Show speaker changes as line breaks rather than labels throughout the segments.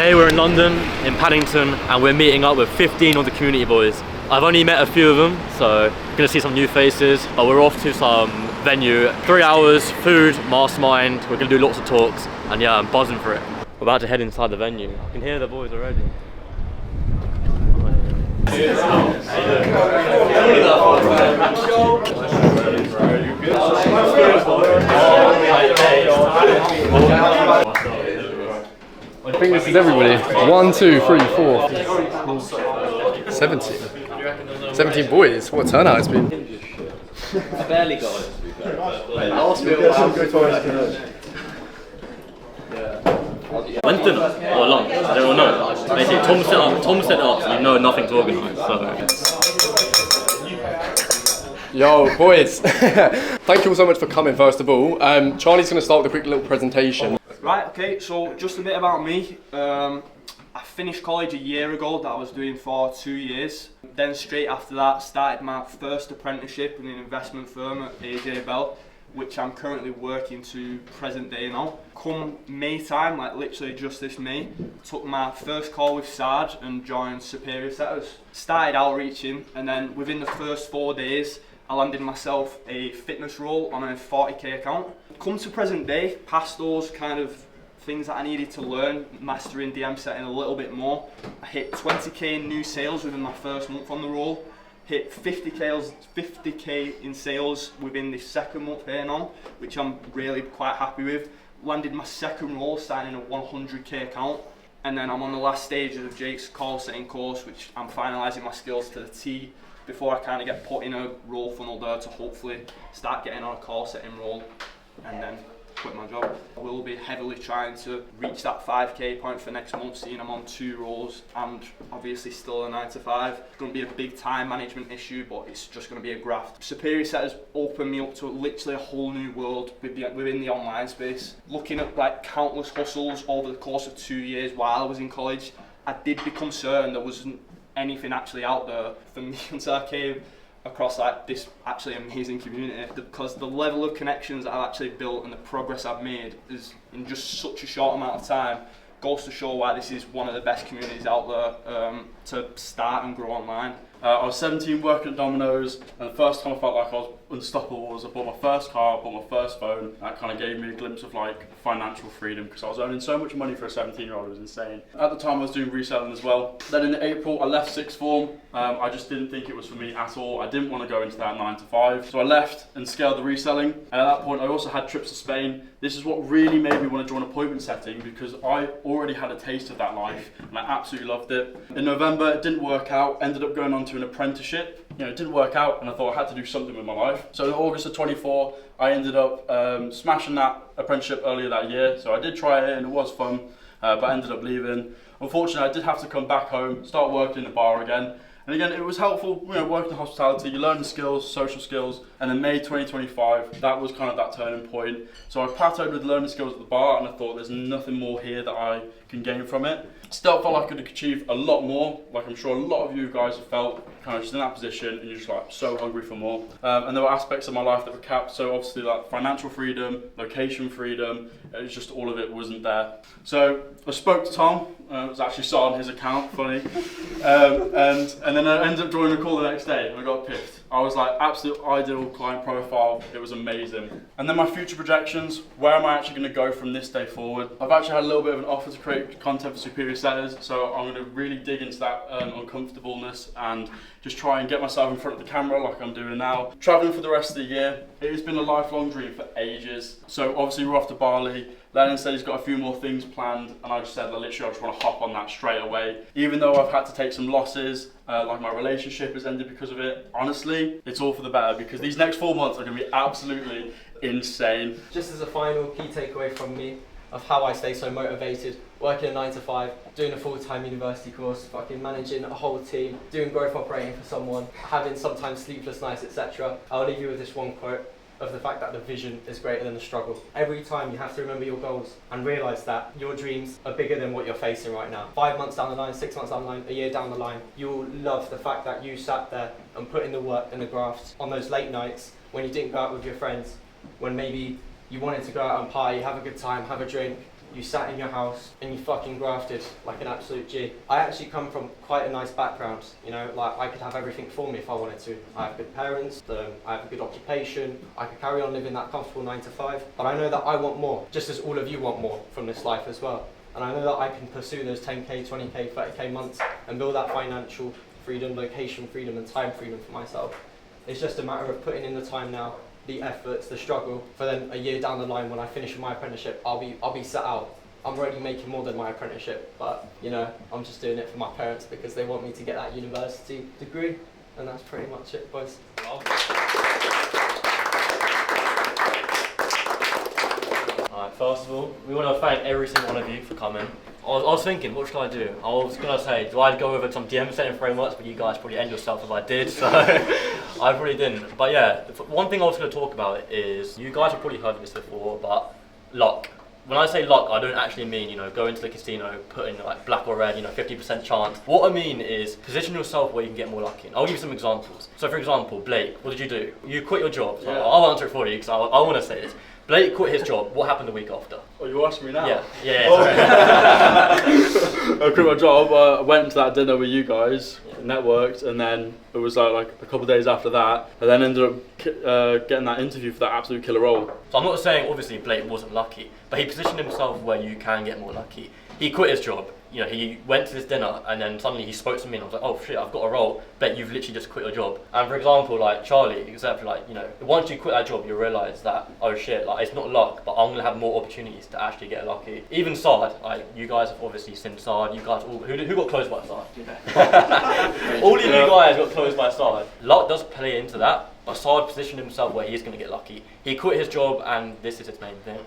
Today we're in London, in Paddington, and we're meeting up with 15 of the community boys. I've only met a few of them, so gonna see some new faces, but we're off to some venue. 3 hours, food, mastermind, we're gonna do lots of talks, and yeah, I'm buzzing for it. We're about to head inside the venue. I can hear the boys already.
I think this is everybody. 1, 2, 3, 4. 17. 17 boys. What a turnout it's been.
I barely got it.
When's dinner? Or lunch? I don't know. Basically, Tom set it up, so you know nothing's organised. So.
Yo, boys. Thank you all so much for coming, first of all. Charlie's going to start with a quick little presentation.
Right, okay, so just a bit about me. I finished college a year ago that I was doing for 2 years. Then straight after that, started my first apprenticeship in an investment firm at AJ Bell, which I'm currently working to present day now. Come May time, like literally just this May, took my first call with Sarge and joined Superior Setters. Started outreaching, and then within the first 4 days, I landed myself a fitness role on a 40k account. Come to present day, past those kind of things that I needed to learn, mastering DM setting a little bit more. I hit 20k in new sales within my first month on the roll. Hit 50k in sales within this second month here now, which I'm really quite happy with. Landed my second role, signing a 100k account. And then I'm on the last stage of Jake's call setting course, which I'm finalising my skills to the T before I kind of get put in a role funnel there to hopefully start getting on a call setting role and then quit my job. I will be heavily trying to reach that 5k point for next month, seeing I'm on 2 roles and obviously still a 9 to 5. It's going to be a big time management issue, but it's just going to be a graft. Superior Setters opened me up to literally a whole new world within the online space. Looking at like countless hustles over the course of 2 years while I was in college, I did become certain there wasn't anything actually out there for me until I came across like this actually amazing community, because the level of connections that I've actually built and the progress I've made is in just such a short amount of time goes to show why this is one of the best communities out there to start and grow online.
I was 17 working at Domino's, and the first time I felt like I was unstoppable was I bought my first car, bought my first phone. That kind of gave me a glimpse of like financial freedom, because I was earning so much money for a 17-year-old, it was insane. At the time I was doing reselling as well. Then in April I left sixth form. I just didn't think it was for me at all. I didn't want to go into that 9 to 5. So I left and scaled the reselling. And at that point I also had trips to Spain. This is what really made me want to join appointment setting, because I already had a taste of that life and I absolutely loved it. In November it didn't work out, ended up going on to an apprenticeship. You know, it didn't work out and I thought I had to do something with my life. So in August of 24, I ended up smashing that apprenticeship earlier that year. So I did try it and it was fun, but I ended up leaving. Unfortunately, I did have to come back home, start working in a bar again. And again, it was helpful, you know, working in hospitality, you learn skills, social skills, and in May 2025, that was kind of that turning point. So I plateaued with learning skills at the bar, and I thought there's nothing more here that I can gain from it. Still felt like I could achieve a lot more, like I'm sure a lot of you guys have felt, kind of just in that position, and you're just like so hungry for more. And there were aspects of my life that were capped, so obviously like financial freedom, location freedom, it's just all of it wasn't there. So I spoke to Tom, it was actually sat on his account, funny, and then I ended up joining a call the next day and I got picked. I was like, absolute ideal client profile, it was amazing. And then my future projections, where am I actually going to go from this day forward? I've actually had a little bit of an offer to create content for Superior Setters, so I'm going to really dig into that uncomfortableness and just try and get myself in front of the camera like I'm doing now. Traveling for the rest of the year, it has been a lifelong dream for ages. So obviously we're off to Bali. Lennon said he's got a few more things planned, and I just said, literally, I just want to hop on that straight away. Even though I've had to take some losses, like my relationship has ended because of it, honestly, it's all for the better, because these next 4 months are going to be absolutely insane.
Just as a final key takeaway from me of how I stay so motivated, working a 9 to 5, doing a full-time university course, fucking managing a whole team, doing growth operating for someone, having sometimes sleepless nights, etc. I'll leave you with this one quote of the fact that the vision is greater than the struggle. Every time you have to remember your goals and realise that your dreams are bigger than what you're facing right now. 5 months down the line, 6 months down the line, a year down the line, you'll love the fact that you sat there and put in the work and the grafts on those late nights when you didn't go out with your friends, when maybe you wanted to go out and party, have a good time, have a drink, you sat in your house and you fucking grafted like an absolute G. I actually come from quite a nice background, you know, like I could have everything for me if I wanted to. I have good parents, I have a good occupation, I could carry on living that comfortable 9 to 5, but I know that I want more, just as all of you want more from this life as well. And I know that I can pursue those 10k, 20k, 30k months and build that financial freedom, location freedom and time freedom for myself. It's just a matter of putting in the time now, the efforts, the struggle, for then a year down the line when I finish my apprenticeship, I'll be set out. I'm already making more than my apprenticeship, but you know, I'm just doing it for my parents because they want me to get that university degree, and that's pretty much it, boys.
Alright, first of all, we want to thank every single one of you for coming. I was thinking, what should I do? I was going to say, do I go over some DM setting frameworks, but you guys probably end yourself if I did, so I really didn't. But yeah, one thing I was going to talk about is, you guys have probably heard of this before, but luck. When I say luck, I don't actually mean, you know, go into the casino, put in like black or red, you know, 50% chance. What I mean is position yourself where you can get more lucky. I'll give you some examples. So for example, Blake, what did you do? You quit your job. So I'll answer it for you because I want to say this. Blake quit his job. What happened the week after?
Oh, you're asking me now?
Yeah.
I quit my job. I went to that dinner with you guys, networked, and then it was like a couple of days after that. I then ended up getting that interview for that absolute killer role.
So I'm not saying obviously Blake wasn't lucky, but he positioned himself where you can get more lucky. He quit his job. You know, he went to this dinner and then suddenly he spoke to me and I was like, oh shit, I've got a role. Bet you've literally just quit your job. And for example, like Charlie, except like, you know, once you quit that job, you realise that, oh shit, like it's not luck, but I'm gonna have more opportunities to actually get lucky. Even Sard, like you guys have obviously seen Sard, you guys all, who got closed by Sard? All of you guys got closed by Sard. Luck does play into that, but Sard positioned himself where he's gonna get lucky. He quit his job and this is his main thing.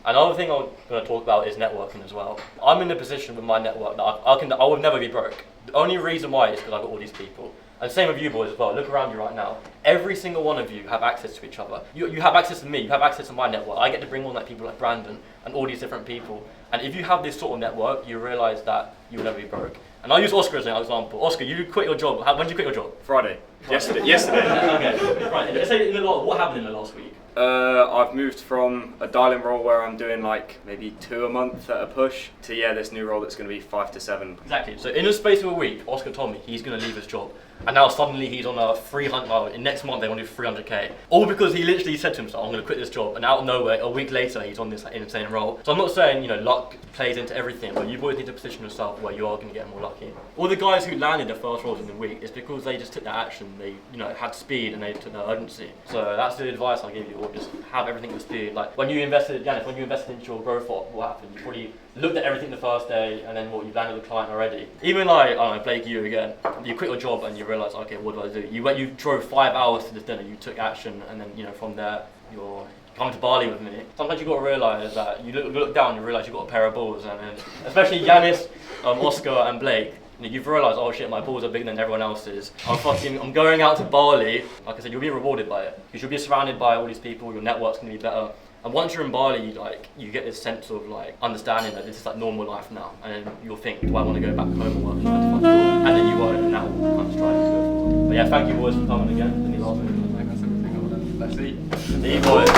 Another thing I'm going to talk about is networking as well. I'm in a position with my network that I will never be broke. The only reason why is because I've got all these people. And same with you boys as well. Look around you right now. Every single one of you have access to each other. You have access to me, you have access to my network. I get to bring on like people like Brandon and all these different people. And if you have this sort of network, you realise that you will never be broke. And I'll use Oscar as an example. Oscar, you quit your job. When did you quit your job?
Friday. Yesterday.
Okay, right. Let's say what happened in the last week?
I've moved from a dialing role where I'm doing like maybe 2 a month at a push to this new role that's going to be 5 to 7.
Exactly. So in the space of a week, Oscar told me he's going to leave his job. And now suddenly he's on a 300, next month they want to do 300k. All because he literally said to himself, I'm going to quit this job. And out of nowhere, a week later, he's on this insane role. So I'm not saying, you know, luck plays into everything, but you boys need to position yourself where you are going to get more lucky. All the guys who landed their first roles in the week is because they just took that action. They, you know, had speed and they took their urgency. So that's the advice I'll give you, or just have everything with speed. Like when you invested, Yanis, when you invested into your growth, what happened? You probably looked at everything the first day and then you've landed with a client already. Even like, I don't know, Blake, you again, you quit your job and you realise, okay, what do I do? You drove 5 hours to this dinner, you took action, and then, you know, from there, you're coming to Bali with me. Sometimes you've got to realise that you look down and you realise you've got a pair of balls, and then, especially Yanis, Oscar and Blake, you've realised, oh shit, my balls are bigger than everyone else's. I'm going out to Bali. Like I said, you'll be rewarded by it. Because you'll be surrounded by all these people, your network's going to be better. And once you're in Bali, like, you get this sense of like understanding that this is like normal life now. And then you'll think, do I want to go back home and work 9 to 5 job? And then you won't, and now we'll kind of strive to go forward. But yeah, thank you boys for coming again. Any last minute?
That's everything I want. Let's eat.
See you boys.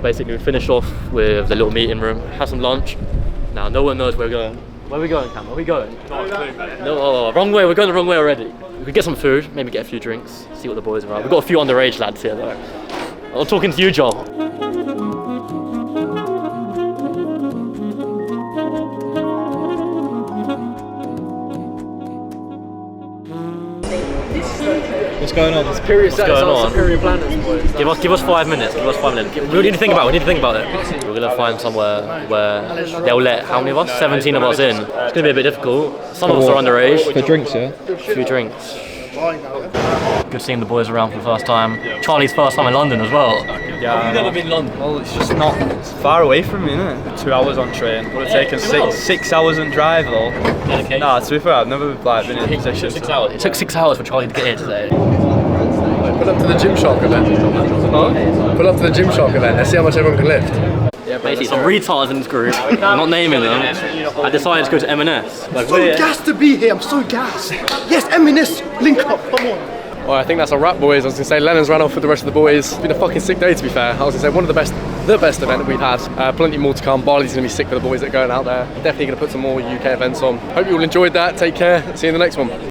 Basically, we finish off with the little meeting room, have some lunch. Now, no one knows where we're going. Where are we going, Cam? Where are we going? No, wrong way. We're going the wrong way already. We could get some food, maybe get a few drinks, see what the boys are at. We've got a few underage lads here, though. I'm talking to you, Joel.
What's going on?
Superior
What's going on?
Superior Planners, boys.
Give us 5 minutes. Give us 5 minutes. We need to think about it. We're gonna find somewhere where they'll let how many of us? 17 of us in. It's gonna be a bit difficult. Some of us are underage.
For drinks, yeah?
A few drinks. Good seeing the boys around for the first time. Charlie's first time in London as well.
Yeah.
You've never been in London?
Well, it's just not it's far away from me, innit? 2 hours on train. Would have taken 6 hours on drive though.
Dedication.
Nah, to be fair, I've never like been in a position.
6 hours. It took 6 hours for Charlie to get here today.
Pull up to the Gymshark event. Pull up to the Gymshark event. Let's see how much everyone can lift.
basically some retards in this group. I'm not naming them. I decided to go to M&S. Like,
So gassed to be here. I'm so gassed. Yes, M&S, link up. Come on.
Well, I think that's a wrap, boys. I was going to say, Lennon's ran off with the rest of the boys. It's been a fucking sick day, to be fair. I was going to say, one of the best event we've had. Plenty more to come. Barley's going to be sick for the boys that are going out there. Definitely going to put some more UK events on. Hope you all enjoyed that. Take care. See you in the next one.